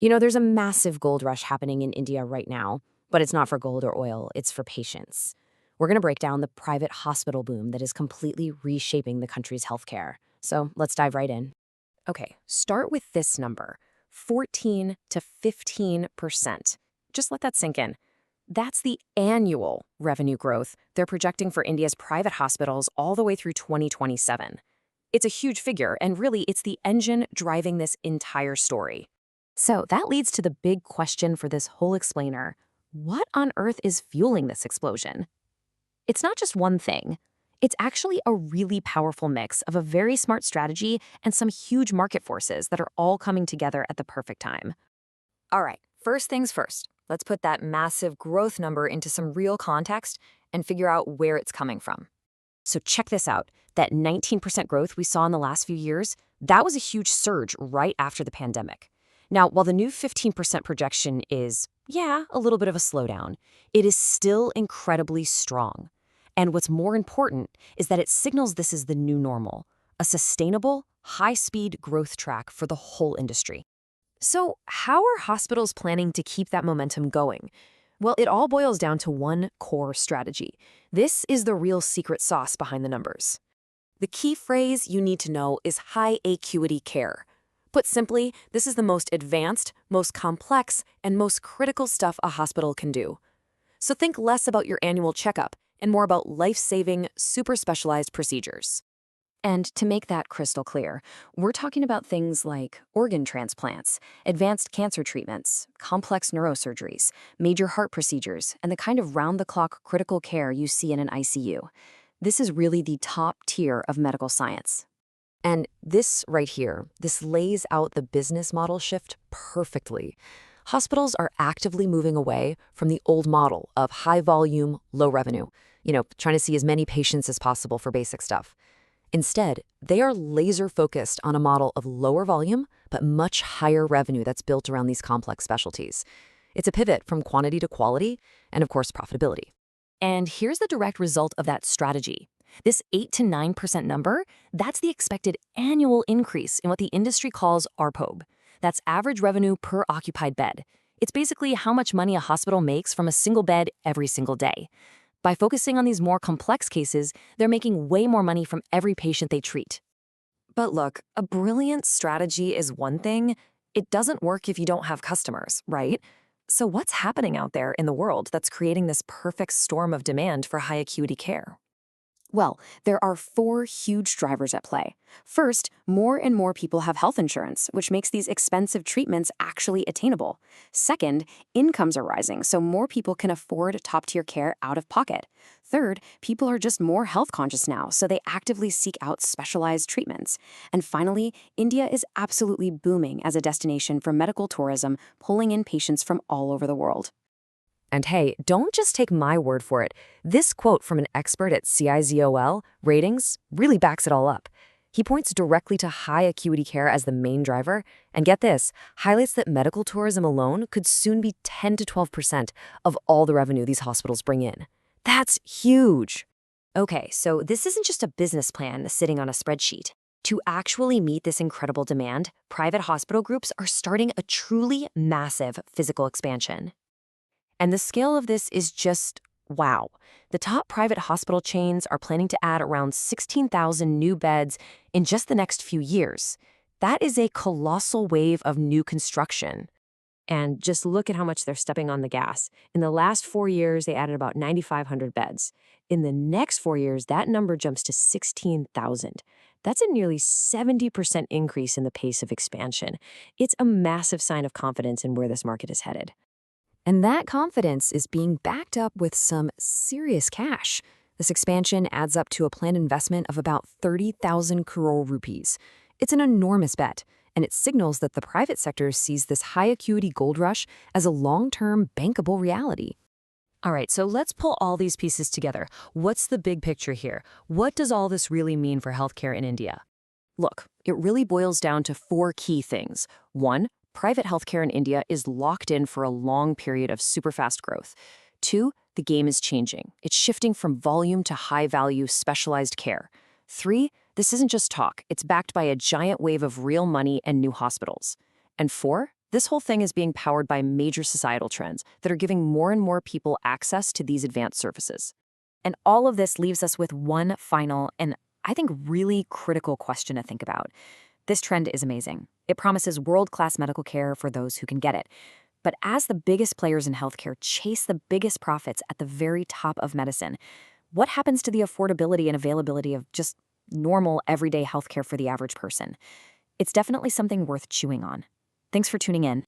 There's a massive gold rush happening in India right now, but it's not for gold or oil, it's for patients. We're going to break down the private hospital boom that is completely reshaping the country's healthcare. So let's dive right in. Okay, start with this number 14 to 15%. Just let that sink in. That's the annual revenue growth they're projecting for India's private hospitals all the way through 2027. It's a huge figure, and really, it's the engine driving this entire story. So that leads to the big question for this whole explainer. What on earth is fueling this explosion? It's not just one thing. It's actually a really powerful mix of a very smart strategy and some huge market forces that are all coming together at the perfect time. All right, first things first. Let's put that massive growth number into some real context and figure out where it's coming from. So check this out. That 19% growth we saw in the last few years, that was a huge surge right after the pandemic. Now, while the new 15% projection is, a little bit of a slowdown, it is still incredibly strong. And what's more important is that it signals this is the new normal, a sustainable, high-speed growth track for the whole industry. So how are hospitals planning to keep that momentum going? Well, it all boils down to one core strategy. This is the real secret sauce behind the numbers. The key phrase you need to know is high-acuity care. Put simply, this is the most advanced, most complex, and most critical stuff a hospital can do. So think less about your annual checkup and more about life-saving, super specialized procedures. And to make that crystal clear, we're talking about things like organ transplants, advanced cancer treatments, complex neurosurgeries, major heart procedures, and the kind of round-the-clock critical care you see in an ICU. This is really the top tier of medical science. And this right here, this lays out the business model shift perfectly. Hospitals are actively moving away from the old model of high volume, low revenue, trying to see as many patients as possible for basic stuff. Instead, they are laser focused on a model of lower volume, but much higher revenue that's built around these complex specialties. It's a pivot from quantity to quality and, of course, profitability. And here's the direct result of that strategy. This 8 to 9% number, that's the expected annual increase in what the industry calls ARPOB. That's average revenue per occupied bed. It's basically how much money a hospital makes from a single bed every single day. By focusing on these more complex cases, they're making way more money from every patient they treat. But look, a brilliant strategy is one thing. It doesn't work if you don't have customers, right? So what's happening out there in the world that's creating this perfect storm of demand for high acuity care? Well, there are four huge drivers at play. First, more and more people have health insurance, which makes these expensive treatments actually attainable. Second, incomes are rising, so more people can afford top-tier care out of pocket. Third, people are just more health conscious now, so they actively seek out specialized treatments. And finally, India is absolutely booming as a destination for medical tourism, pulling in patients from all over the world. And hey, don't just take my word for it. This quote from an expert at CRISIL Ratings really backs it all up. He points directly to high acuity care as the main driver, and get this, highlights that medical tourism alone could soon be 10 to 12% of all the revenue these hospitals bring in. That's huge. Okay, so this isn't just a business plan sitting on a spreadsheet. To actually meet this incredible demand, private hospital groups are starting a truly massive physical expansion. And the scale of this is just wow. The top private hospital chains are planning to add around 16,000 new beds in just the next few years. That is a colossal wave of new construction. And just look at how much they're stepping on the gas. In the last 4 years, they added about 9,500 beds. In the next 4 years, that number jumps to 16,000. That's a nearly 70% increase in the pace of expansion. It's a massive sign of confidence in where this market is headed. And that confidence is being backed up with some serious cash. This expansion adds up to a planned investment of about 30,000 crore rupees. It's an enormous bet, and it signals that the private sector sees this high-acuity gold rush as a long-term, bankable reality. All right, so let's pull all these pieces together. What's the big picture here? What does all this really mean for healthcare in India? Look, it really boils down to four key things. One, private healthcare in India is locked in for a long period of super fast growth. Two, the game is changing. It's shifting from volume to high-value, specialized care. Three, this isn't just talk. It's backed by a giant wave of real money and new hospitals. And four, This whole thing is being powered by major societal trends that are giving more and more people access to these advanced services. And all of this leaves us with one final and I think really critical question to think about. This trend is amazing. It promises world-class medical care for those who can get it. But as the biggest players in healthcare chase the biggest profits at the very top of medicine, what happens to the affordability and availability of just normal, everyday healthcare for the average person? It's definitely something worth chewing on. Thanks for tuning in.